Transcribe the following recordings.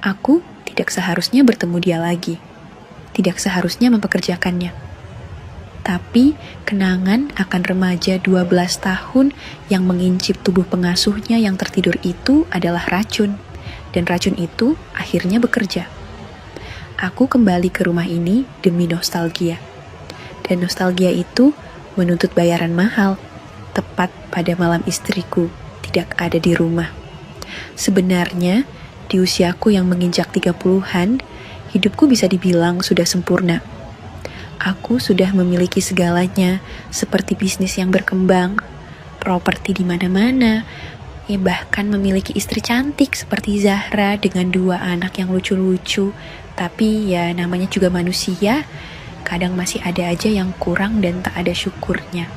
Aku tidak seharusnya bertemu dia lagi. Tidak seharusnya mempekerjakannya. Tapi kenangan akan remaja 12 tahun yang mengincip tubuh pengasuhnya yang tertidur itu adalah racun. Dan racun itu akhirnya bekerja. Aku kembali ke rumah ini demi nostalgia. Dan nostalgia itu menuntut bayaran mahal, tepat pada malam istriku tidak ada di rumah. Sebenarnya, di usiaku yang menginjak 30-an, hidupku bisa dibilang sudah sempurna. Aku sudah memiliki segalanya, seperti bisnis yang berkembang, properti di mana-mana, bahkan memiliki istri cantik seperti Zahra dengan 2 anak yang lucu-lucu. Tapi ya namanya juga manusia, kadang masih ada aja yang kurang dan tak ada syukurnya.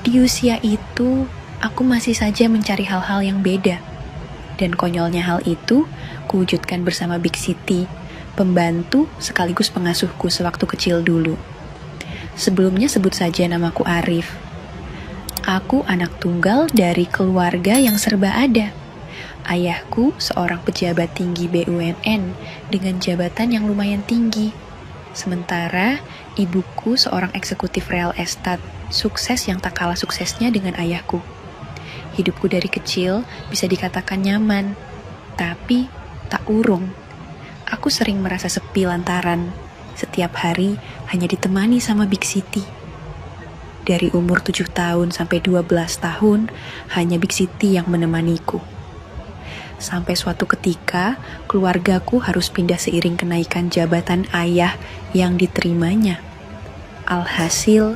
Di usia itu, aku masih saja mencari hal-hal yang beda. Dan konyolnya hal itu, kuwujudkan bersama Big Siti, pembantu sekaligus pengasuhku sewaktu kecil dulu. Sebelumnya sebut saja namaku Arif. Aku anak tunggal dari keluarga yang serba ada. Ayahku seorang pejabat tinggi BUMN dengan jabatan yang lumayan tinggi. Sementara ibuku seorang eksekutif real estate, sukses yang tak kalah suksesnya dengan ayahku. Hidupku dari kecil bisa dikatakan nyaman, tapi tak urung. Aku sering merasa sepi lantaran setiap hari hanya ditemani sama Big Siti. Dari umur 7 tahun sampai 12 tahun, hanya Big Siti yang menemaniku. Sampai suatu ketika, keluargaku harus pindah seiring kenaikan jabatan ayah yang diterimanya. Alhasil,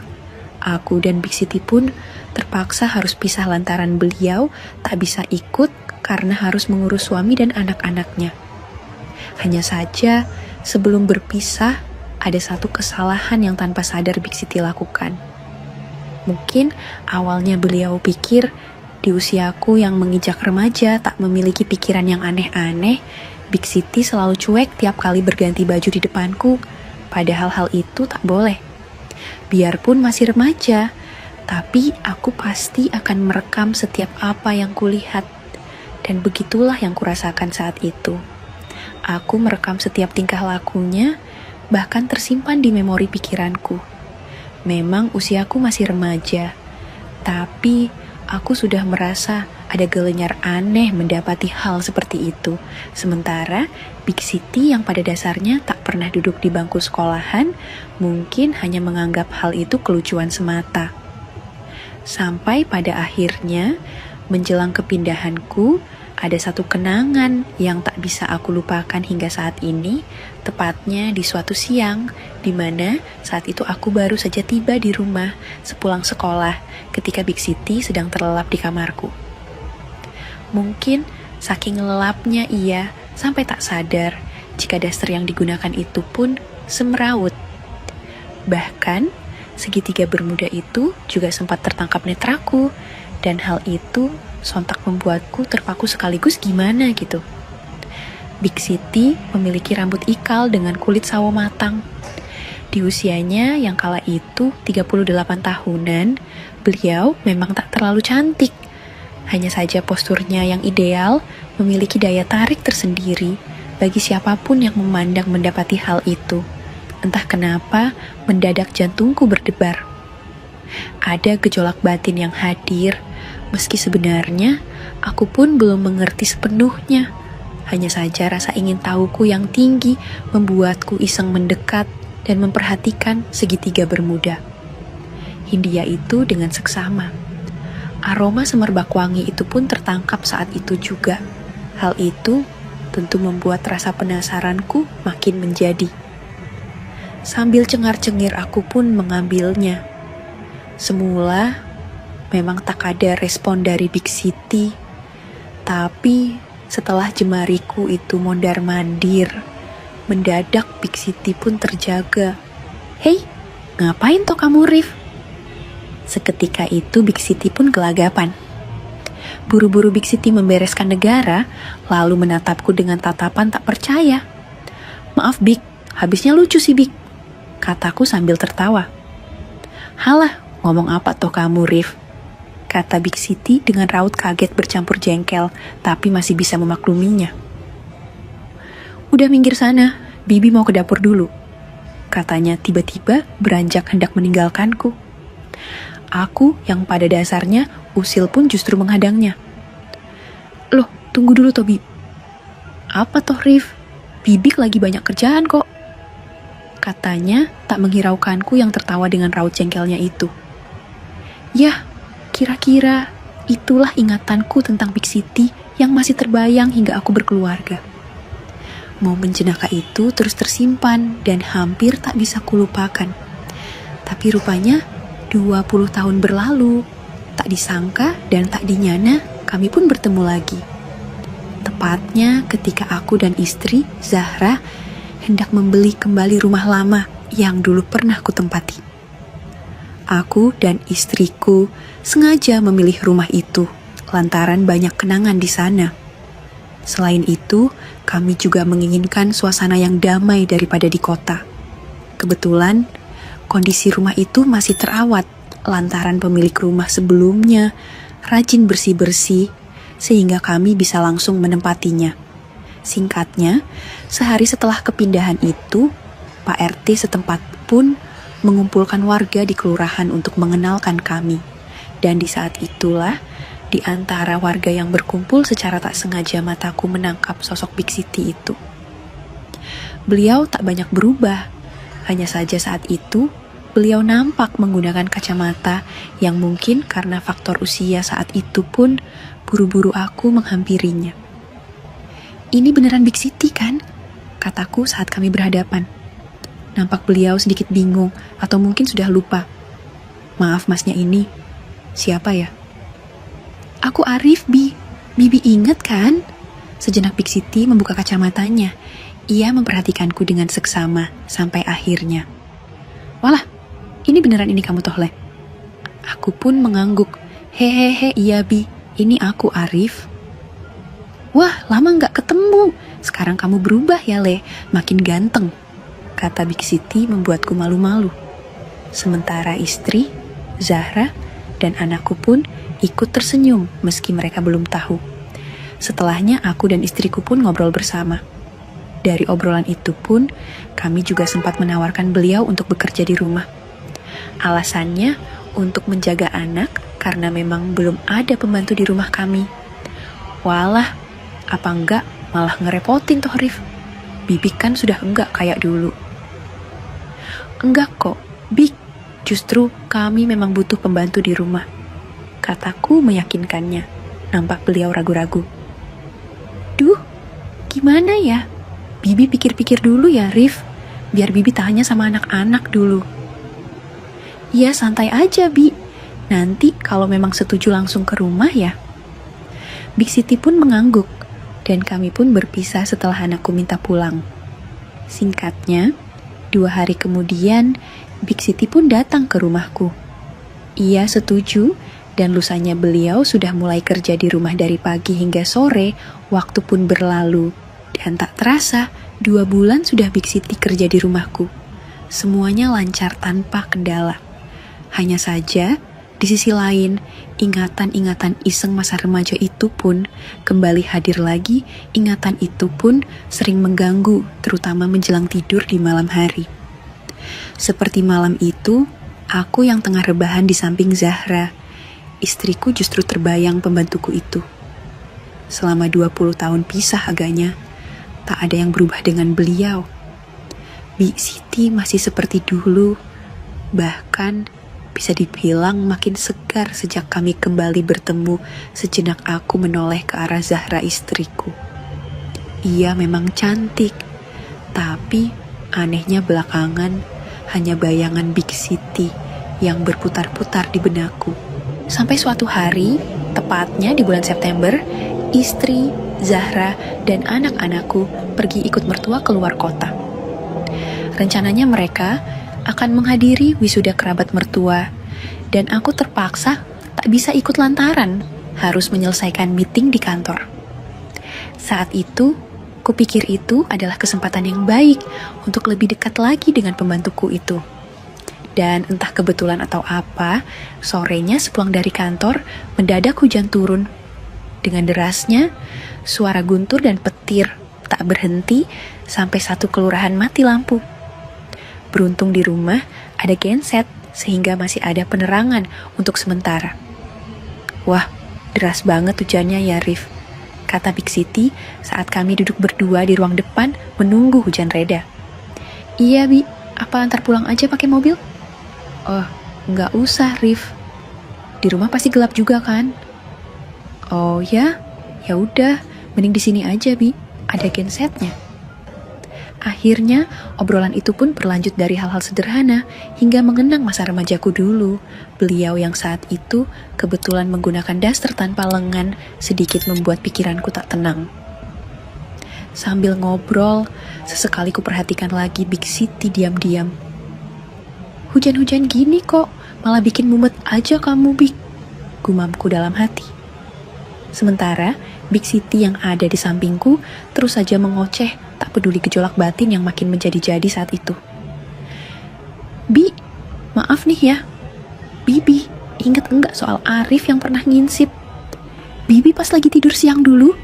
aku dan Big Siti pun terpaksa harus pisah lantaran beliau tak bisa ikut karena harus mengurus suami dan anak-anaknya. Hanya saja, sebelum berpisah, ada satu kesalahan yang tanpa sadar Big Siti lakukan. Mungkin awalnya beliau pikir di usiaku yang menginjak remaja tak memiliki pikiran yang aneh-aneh, Big Siti selalu cuek tiap kali berganti baju di depanku, padahal hal itu tak boleh. Biarpun masih remaja, tapi aku pasti akan merekam setiap apa yang kulihat. Dan begitulah yang kurasakan saat itu. Aku merekam setiap tingkah lakunya, bahkan tersimpan di memori pikiranku. Memang usiaku masih remaja, tapi aku sudah merasa ada gelenyar aneh mendapati hal seperti itu. Sementara Big Siti yang pada dasarnya tak pernah duduk di bangku sekolahan, mungkin hanya menganggap hal itu kelucuan semata. Sampai pada akhirnya, menjelang kepindahanku, ada satu kenangan yang tak bisa aku lupakan hingga saat ini, tepatnya di suatu siang, di mana saat itu aku baru saja tiba di rumah sepulang sekolah ketika Big Siti sedang terlelap di kamarku. Mungkin saking lelapnya ia sampai tak sadar jika daster yang digunakan itu pun semrawut. Bahkan, segitiga bermuda itu juga sempat tertangkap netraku, dan hal itu sontak membuatku terpaku sekaligus gimana gitu. Big Siti memiliki rambut ikal dengan kulit sawo matang. Di usianya yang kala itu 38 tahunan, beliau memang tak terlalu cantik. Hanya saja posturnya yang ideal memiliki daya tarik tersendiri bagi siapapun yang memandang mendapati hal itu. Entah kenapa, mendadak jantungku berdebar. Ada gejolak batin yang hadir, meski sebenarnya aku pun belum mengerti sepenuhnya. Hanya saja rasa ingin tahuku yang tinggi membuatku iseng mendekat dan memperhatikan segitiga bermuda. Hindia itu dengan seksama. Aroma semerbak wangi itu pun tertangkap saat itu juga. Hal itu tentu membuat rasa penasaranku makin menjadi. Sambil cengar-cengir aku pun mengambilnya. Semula memang tak ada respon dari Big Siti, tapi setelah jemariku itu mondar-mandir, mendadak Big Siti pun terjaga. "Hei, ngapain toh kamu, Rif?" Seketika itu Big Siti pun gelagapan. Buru-buru Big Siti membereskan negara, lalu menatapku dengan tatapan tak percaya. "Maaf Big, habisnya lucu sih Big," kataku sambil tertawa. "Halah, ngomong apa toh kamu, Rif?" kata Big Siti dengan raut kaget bercampur jengkel, tapi masih bisa memakluminya. Udah minggir sana, Bibi mau ke dapur dulu, katanya tiba-tiba beranjak hendak meninggalkanku. Aku yang pada dasarnya usil pun justru menghadangnya. Loh, tunggu dulu Tobi. Apa toh Rif? Bibik lagi banyak kerjaan kok, katanya tak menghiraukanku yang tertawa dengan raut jengkelnya itu. Yah, kira-kira itulah ingatanku tentang Big City yang masih terbayang hingga aku berkeluarga. Momen jenaka itu terus tersimpan dan hampir tak bisa kulupakan. Tapi rupanya 20 tahun berlalu, tak disangka dan tak dinyana kami pun bertemu lagi. Tepatnya ketika aku dan istri, Zahra, hendak membeli kembali rumah lama yang dulu pernah kutempati. Aku dan istriku sengaja memilih rumah itu lantaran banyak kenangan di sana. Selain itu, kami juga menginginkan suasana yang damai daripada di kota. Kebetulan, kondisi rumah itu masih terawat lantaran pemilik rumah sebelumnya rajin bersih-bersih sehingga kami bisa langsung menempatinya. Singkatnya, sehari setelah kepindahan itu, Pak RT setempat pun mengumpulkan warga di kelurahan untuk mengenalkan kami. Dan di saat itulah, di antara warga yang berkumpul secara tak sengaja mataku menangkap sosok Big City itu. Beliau tak banyak berubah, hanya saja saat itu beliau nampak menggunakan kacamata yang mungkin karena faktor usia saat itu pun buru-buru aku menghampirinya. Ini beneran Big City kan? Kataku saat kami berhadapan. Nampak beliau sedikit bingung atau mungkin sudah lupa. Maaf masnya ini, siapa ya? Aku Arif, Bi. Bibi ingat kan? Sejenak Big City membuka kacamatanya. Ia memperhatikanku dengan seksama sampai akhirnya. Walah, ini beneran ini kamu Tohle? Aku pun mengangguk. Hehehe, iya Bi, ini aku Arif. Wah, lama gak ketemu. Sekarang kamu berubah ya Le, makin ganteng, kata Big City membuatku malu-malu. Sementara istri, Zahra, dan anakku pun ikut tersenyum meski mereka belum tahu. Setelahnya aku dan istriku pun ngobrol bersama. Dari obrolan itu pun, kami juga sempat menawarkan beliau untuk bekerja di rumah. Alasannya untuk menjaga anak karena memang belum ada pembantu di rumah kami. Walah, apa enggak malah ngerepotin toh Rif. Bibik kan sudah enggak kayak dulu. Enggak kok, Bik. Justru kami memang butuh pembantu di rumah, kataku meyakinkannya. Nampak beliau ragu-ragu. Duh, gimana ya? Bibi pikir-pikir dulu ya, Rif. Biar Bibi tanya sama anak-anak dulu. Ya, santai aja, Bi. Nanti kalau memang setuju langsung ke rumah ya. Big City pun mengangguk, dan kami pun berpisah setelah anakku minta pulang. Singkatnya, 2 hari kemudian, Big City pun datang ke rumahku. Ia setuju, dan lusanya beliau sudah mulai kerja di rumah dari pagi hingga sore. Waktu pun berlalu, dan tak terasa 2 bulan sudah Big City kerja di rumahku. Semuanya lancar tanpa kendala. Hanya saja, di sisi lain, ingatan-ingatan iseng masa remaja itu pun kembali hadir lagi. Ingatan itu pun sering mengganggu, terutama menjelang tidur di malam hari. Seperti malam itu, aku yang tengah rebahan di samping Zahra. Istriku justru terbayang pembantuku itu. Selama 20 tahun pisah agaknya, tak ada yang berubah dengan beliau. Big City masih seperti dulu, bahkan bisa dibilang makin segar sejak kami kembali bertemu. Sejenak aku menoleh ke arah Zahra istriku. Ia memang cantik, tapi anehnya belakangan hanya bayangan Big City yang berputar-putar di benakku. Sampai suatu hari, tepatnya di bulan September, istri, Zahra, dan anak-anakku pergi ikut mertua keluar kota. Rencananya mereka akan menghadiri wisuda kerabat mertua, dan aku terpaksa tak bisa ikut lantaran harus menyelesaikan meeting di kantor. Saat itu, kupikir itu adalah kesempatan yang baik untuk lebih dekat lagi dengan pembantuku itu. Dan entah kebetulan atau apa, sorenya sepulang dari kantor, mendadak hujan turun. Dengan derasnya, suara guntur dan petir tak berhenti sampai satu kelurahan mati lampu. Beruntung di rumah ada genset sehingga masih ada penerangan untuk sementara. Wah, deras banget hujannya ya Rif, kata Big Siti saat kami duduk berdua di ruang depan menunggu hujan reda. Iya Bi, apa antar pulang aja pakai mobil? Oh, nggak usah Rif. Di rumah pasti gelap juga kan? Oh ya, ya udah, mending di sini aja Bi, ada gensetnya. Akhirnya, obrolan itu pun berlanjut dari hal-hal sederhana hingga mengenang masa remajaku dulu. Beliau yang saat itu kebetulan menggunakan daster tanpa lengan sedikit membuat pikiranku tak tenang. Sambil ngobrol, sesekali ku perhatikan lagi Big Siti diam-diam. Hujan-hujan gini kok, malah bikin mumet aja kamu Big, gumamku dalam hati. Sementara, Big Siti yang ada di sampingku terus saja mengoceh, tak peduli gejolak batin yang makin menjadi-jadi saat itu. Bi, maaf nih ya. Bibi, inget enggak soal Arif yang pernah nginsip? Bibi pas lagi tidur siang dulu.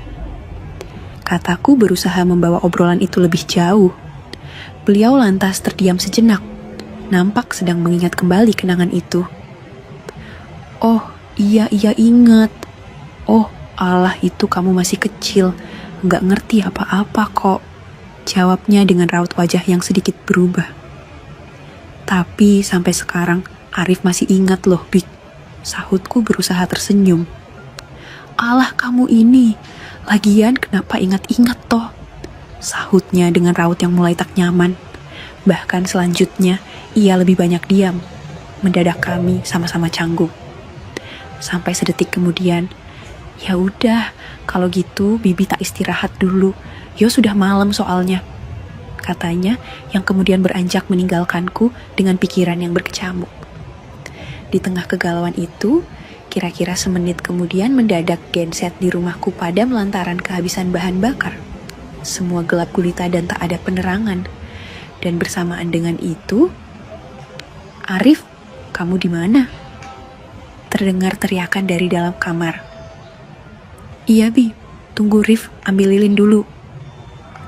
Kataku berusaha membawa obrolan itu lebih jauh. Beliau lantas terdiam sejenak, nampak sedang mengingat kembali kenangan itu. Oh, iya ingat. Oh, alah itu kamu masih kecil, nggak ngerti apa-apa kok. Jawabnya dengan raut wajah yang sedikit berubah. Tapi sampai sekarang Arif masih ingat loh, Bik. Sahutku berusaha tersenyum. Alah kamu ini, lagian kenapa ingat-ingat toh? Sahutnya dengan raut yang mulai tak nyaman. Bahkan selanjutnya ia lebih banyak diam. Mendadak kami sama-sama canggung. Sampai sedetik kemudian, ya udah, kalau gitu Bibi tak istirahat dulu. Yo sudah malam soalnya, katanya yang kemudian beranjak meninggalkanku dengan pikiran yang berkecamuk. Di tengah kegalauan itu, kira-kira semenit kemudian mendadak genset di rumahku padam lantaran kehabisan bahan bakar. Semua gelap gulita dan tak ada penerangan. Dan bersamaan dengan itu, Arif, kamu di mana? Terdengar teriakan dari dalam kamar. Iya Bi, tunggu Rif ambil lilin dulu,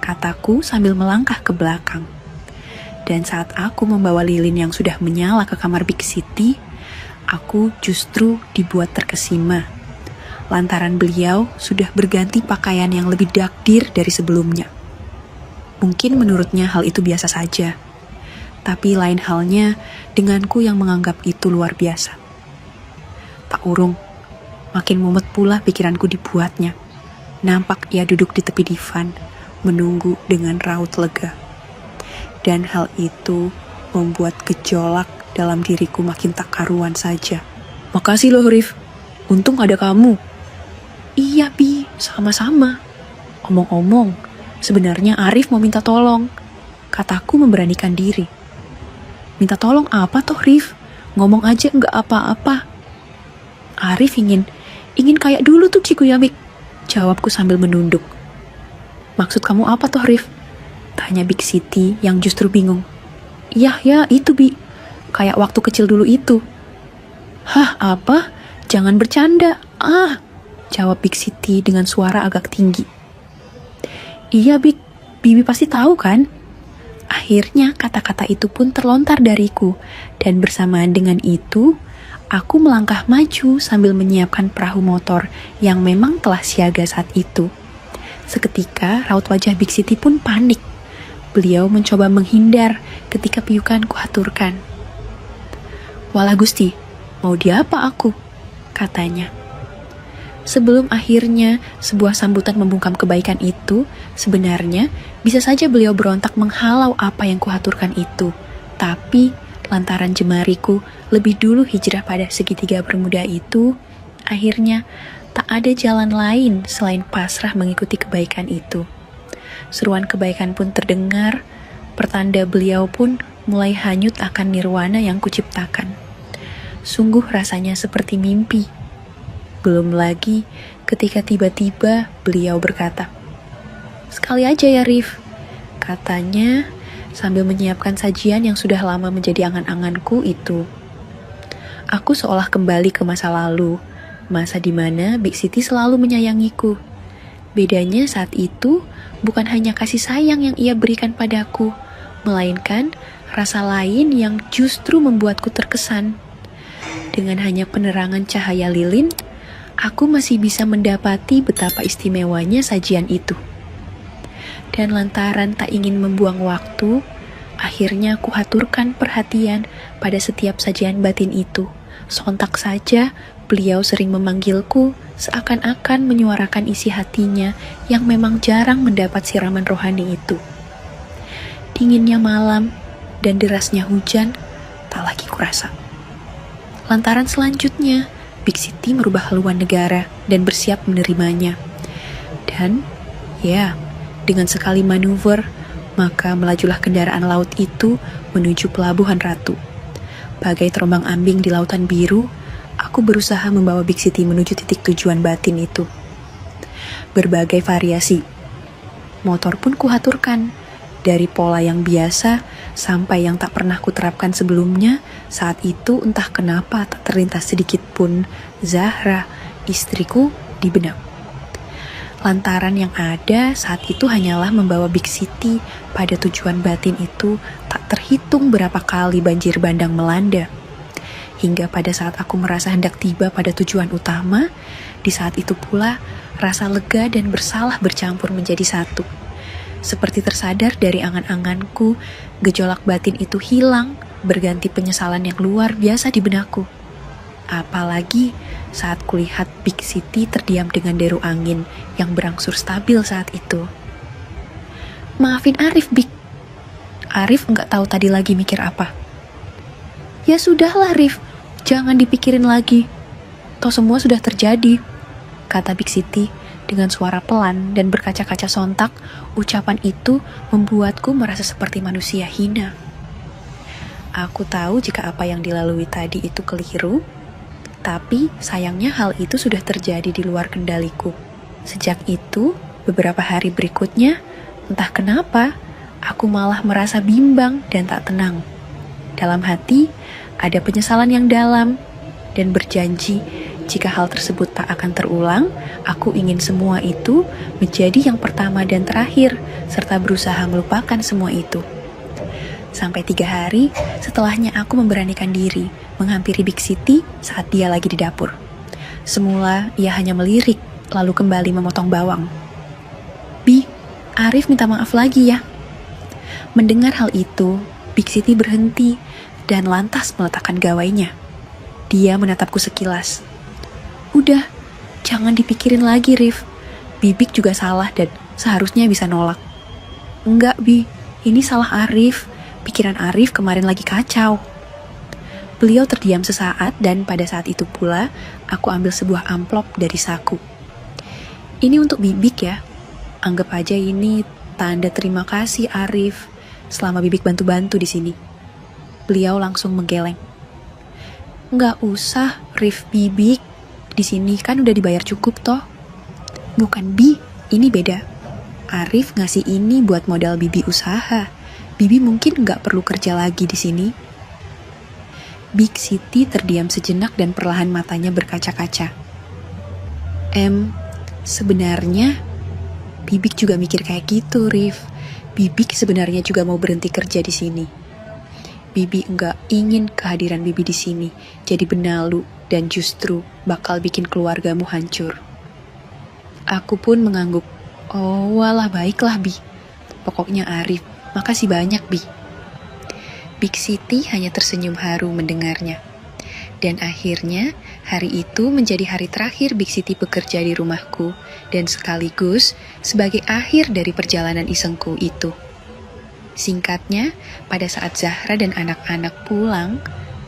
kataku sambil melangkah ke belakang. Dan saat aku membawa lilin yang sudah menyala ke kamar Big Siti, aku justru dibuat terkesima. Lantaran beliau sudah berganti pakaian yang lebih dakdir dari sebelumnya. Mungkin menurutnya hal itu biasa saja. Tapi lain halnya denganku yang menganggap itu luar biasa. Tak urung, makin mumet pula pikiranku dibuatnya. Nampak ia duduk di tepi divan, menunggu dengan raut lega. Dan hal itu membuat gejolak dalam diriku makin tak karuan saja. Makasih loh Rif, untung ada kamu. Iya Bi, sama-sama. Omong-omong, sebenarnya Arif mau minta tolong, kataku memberanikan diri. Minta tolong apa toh Rif? Ngomong aja nggak apa-apa. Arif ingin kayak dulu tuh Cikuyamik, jawabku sambil menunduk. Maksud kamu apa toh Rif? Tanya Big Siti yang justru bingung. Ya itu Bi, kayak waktu kecil dulu itu. Hah apa? Jangan bercanda. Jawab Big Siti dengan suara agak tinggi. Iya Big, Bibi pasti tahu kan? Akhirnya kata-kata itu pun terlontar dariku, dan bersamaan dengan itu, aku melangkah maju sambil menyiapkan perahu motor yang memang telah siaga saat itu. Seketika raut wajah Big Siti pun panik. Beliau mencoba menghindar ketika piukan kuhaturkan. Walah Gusti, mau diapa aku? Katanya. Sebelum akhirnya sebuah sambutan membungkam kebaikan itu, sebenarnya bisa saja beliau berontak menghalau apa yang kuhaturkan itu. Tapi lantaran jemariku lebih dulu hijrah pada segitiga bermuda itu, akhirnya tak ada jalan lain selain pasrah mengikuti kebaikan itu. Seruan kebaikan pun terdengar, pertanda beliau pun mulai hanyut akan nirwana yang kuciptakan. Sungguh rasanya seperti mimpi. Belum lagi ketika tiba-tiba beliau berkata, "Sekali aja ya Rif," katanya sambil menyiapkan sajian yang sudah lama menjadi angan-anganku itu. Aku seolah kembali ke masa lalu, masa di mana Big Siti selalu menyayangiku. Bedanya saat itu bukan hanya kasih sayang yang ia berikan padaku, melainkan rasa lain yang justru membuatku terkesan. Dengan hanya penerangan cahaya lilin, aku masih bisa mendapati betapa istimewanya sajian itu. Dan lantaran tak ingin membuang waktu, akhirnya aku haturkan perhatian pada setiap sajian batin itu. Sontak saja beliau sering memanggilku seakan-akan menyuarakan isi hatinya yang memang jarang mendapat siraman rohani itu. Dinginnya malam dan derasnya hujan tak lagi kurasa. Lantaran selanjutnya, Big City merubah haluan negara dan bersiap menerimanya. Dan, ya, dengan sekali manuver, maka melajulah kendaraan laut itu menuju Pelabuhan Ratu. Bagai terombang-ambing di lautan biru, aku berusaha membawa Big City menuju titik tujuan batin itu. Berbagai variasi. Motor pun kuhaturkan, dari pola yang biasa sampai yang tak pernah kuterapkan sebelumnya. Saat itu entah kenapa tak terlintas sedikit pun Zahra, istriku, di benak. Lantaran yang ada saat itu hanyalah membawa Big City pada tujuan batin itu, tak terhitung berapa kali banjir bandang melanda. Hingga pada saat aku merasa hendak tiba pada tujuan utama, di saat itu pula rasa lega dan bersalah bercampur menjadi satu. Seperti tersadar dari angan-anganku, gejolak batin itu hilang, berganti penyesalan yang luar biasa di benakku. Apalagi saat kulihat Big City terdiam dengan deru angin yang berangsur stabil saat itu. Maafin Arif, Big. Arif nggak tahu tadi lagi mikir apa. Ya sudahlah, Rif. Jangan dipikirin lagi. Toh semua sudah terjadi, kata Big City dengan suara pelan dan berkaca-kaca sontak. Ucapan itu membuatku merasa seperti manusia hina. Aku tahu jika apa yang dilalui tadi itu keliru, tapi sayangnya hal itu sudah terjadi di luar kendaliku. Sejak itu, beberapa hari berikutnya, entah kenapa, aku malah merasa bimbang dan tak tenang. Dalam hati, ada penyesalan yang dalam, dan berjanji jika hal tersebut tak akan terulang, aku ingin semua itu menjadi yang pertama dan terakhir, serta berusaha melupakan semua itu. Sampai 3 hari setelahnya aku memberanikan diri menghampiri Big City saat dia lagi di dapur. Semula ia hanya melirik, lalu kembali memotong bawang. Bi, Arif minta maaf lagi ya. Mendengar hal itu, Big City berhenti dan lantas meletakkan gawainya. Dia menatapku sekilas. Udah, jangan dipikirin lagi, Rif. Bibik juga salah dan seharusnya bisa nolak. Enggak, Bi, ini salah Arif. Pikiran Arif kemarin lagi kacau. Beliau terdiam sesaat dan pada saat itu pula aku ambil sebuah amplop dari saku. Ini untuk Bibik ya. Anggap aja ini tanda terima kasih Arif selama Bibik bantu-bantu di sini. Beliau langsung menggeleng. Nggak usah, Rif Bibik. Di sini kan udah dibayar cukup toh. Bukan Bi, ini beda. Arif ngasih ini buat modal Bibi usaha. Bibi mungkin nggak perlu kerja lagi di sini. Big City terdiam sejenak dan perlahan matanya berkaca-kaca. Sebenarnya Bibik juga mikir kayak gitu, Rif. Bibik sebenarnya juga mau berhenti kerja di sini. Bibi nggak ingin kehadiran Bibi di sini jadi benalu dan justru bakal bikin keluargamu hancur. Aku pun mengangguk. Oh, walah baiklah, Bi. Pokoknya Arif, makasih banyak, Bi. Big City hanya tersenyum haru mendengarnya. Dan akhirnya, hari itu menjadi hari terakhir Big City bekerja di rumahku dan sekaligus sebagai akhir dari perjalanan isengku itu. Singkatnya, pada saat Zahra dan anak-anak pulang,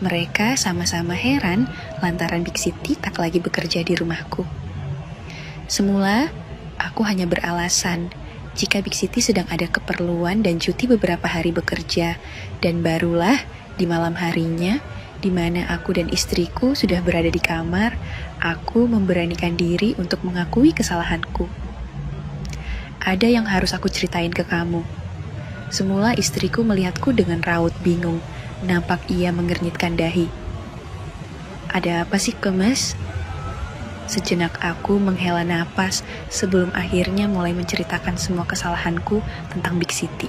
mereka sama-sama heran lantaran Big City tak lagi bekerja di rumahku. Semula, aku hanya beralasan jika Big City sedang ada keperluan dan cuti beberapa hari bekerja, dan barulah di malam harinya, di mana aku dan istriku sudah berada di kamar, aku memberanikan diri untuk mengakui kesalahanku. Ada yang harus aku ceritain ke kamu. Semula istriku melihatku dengan raut bingung, nampak ia mengernyitkan dahi. Ada apa sih, Kemas? Sejenak aku menghela napas sebelum akhirnya mulai menceritakan semua kesalahanku tentang Big City.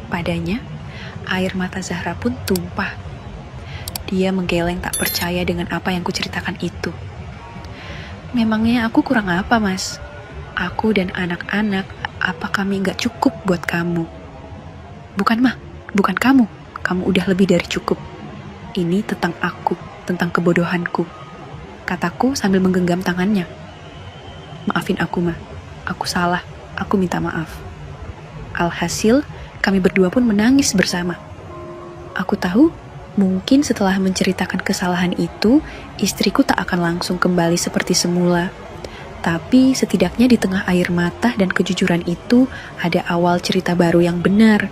Padanya, air mata Zahra pun tumpah. Dia menggeleng tak percaya dengan apa yang kuceritakan itu. Memangnya aku kurang apa, Mas? Aku dan anak-anak, apa kami gak cukup buat kamu? Bukan, Mah. Bukan kamu. Kamu udah lebih dari cukup. Ini tentang aku, tentang kebodohanku, kataku sambil menggenggam tangannya. Maafin aku, Ma. Aku salah. Aku minta maaf. Alhasil, kami berdua pun menangis bersama. Aku tahu, mungkin setelah menceritakan kesalahan itu, istriku tak akan langsung kembali seperti semula. Tapi setidaknya di tengah air mata dan kejujuran itu, ada awal cerita baru yang benar.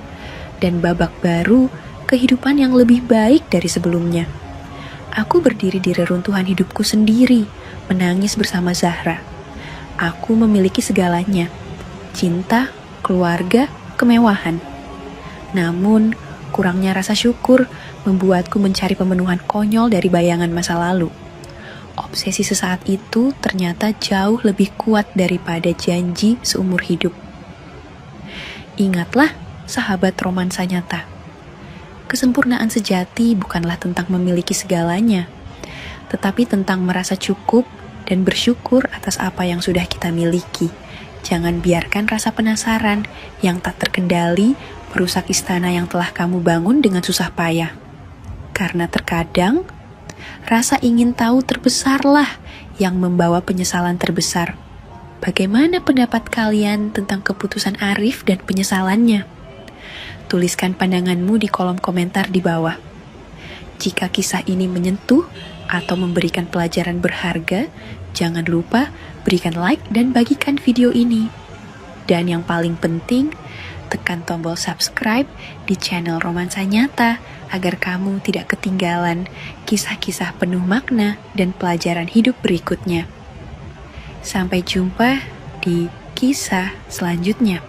Dan babak baru, kehidupan yang lebih baik dari sebelumnya. Aku berdiri di reruntuhan hidupku sendiri, menangis bersama Zahra. Aku memiliki segalanya, cinta, keluarga, kemewahan. Namun, kurangnya rasa syukur membuatku mencari pemenuhan konyol dari bayangan masa lalu. Obsesi sesaat itu ternyata jauh lebih kuat daripada janji seumur hidup. Ingatlah, sahabat romansa nyata. Kesempurnaan sejati bukanlah tentang memiliki segalanya, tetapi tentang merasa cukup dan bersyukur atas apa yang sudah kita miliki. Jangan biarkan rasa penasaran yang tak terkendali merusak istana yang telah kamu bangun dengan susah payah. Karena terkadang, rasa ingin tahu terbesarlah yang membawa penyesalan terbesar. Bagaimana pendapat kalian tentang keputusan Arif dan penyesalannya? Tuliskan pandanganmu di kolom komentar di bawah. Jika kisah ini menyentuh atau memberikan pelajaran berharga, jangan lupa berikan like dan bagikan video ini. Dan yang paling penting, tekan tombol subscribe di channel Romansa Nyata agar kamu tidak ketinggalan kisah-kisah penuh makna dan pelajaran hidup berikutnya. Sampai jumpa di kisah selanjutnya.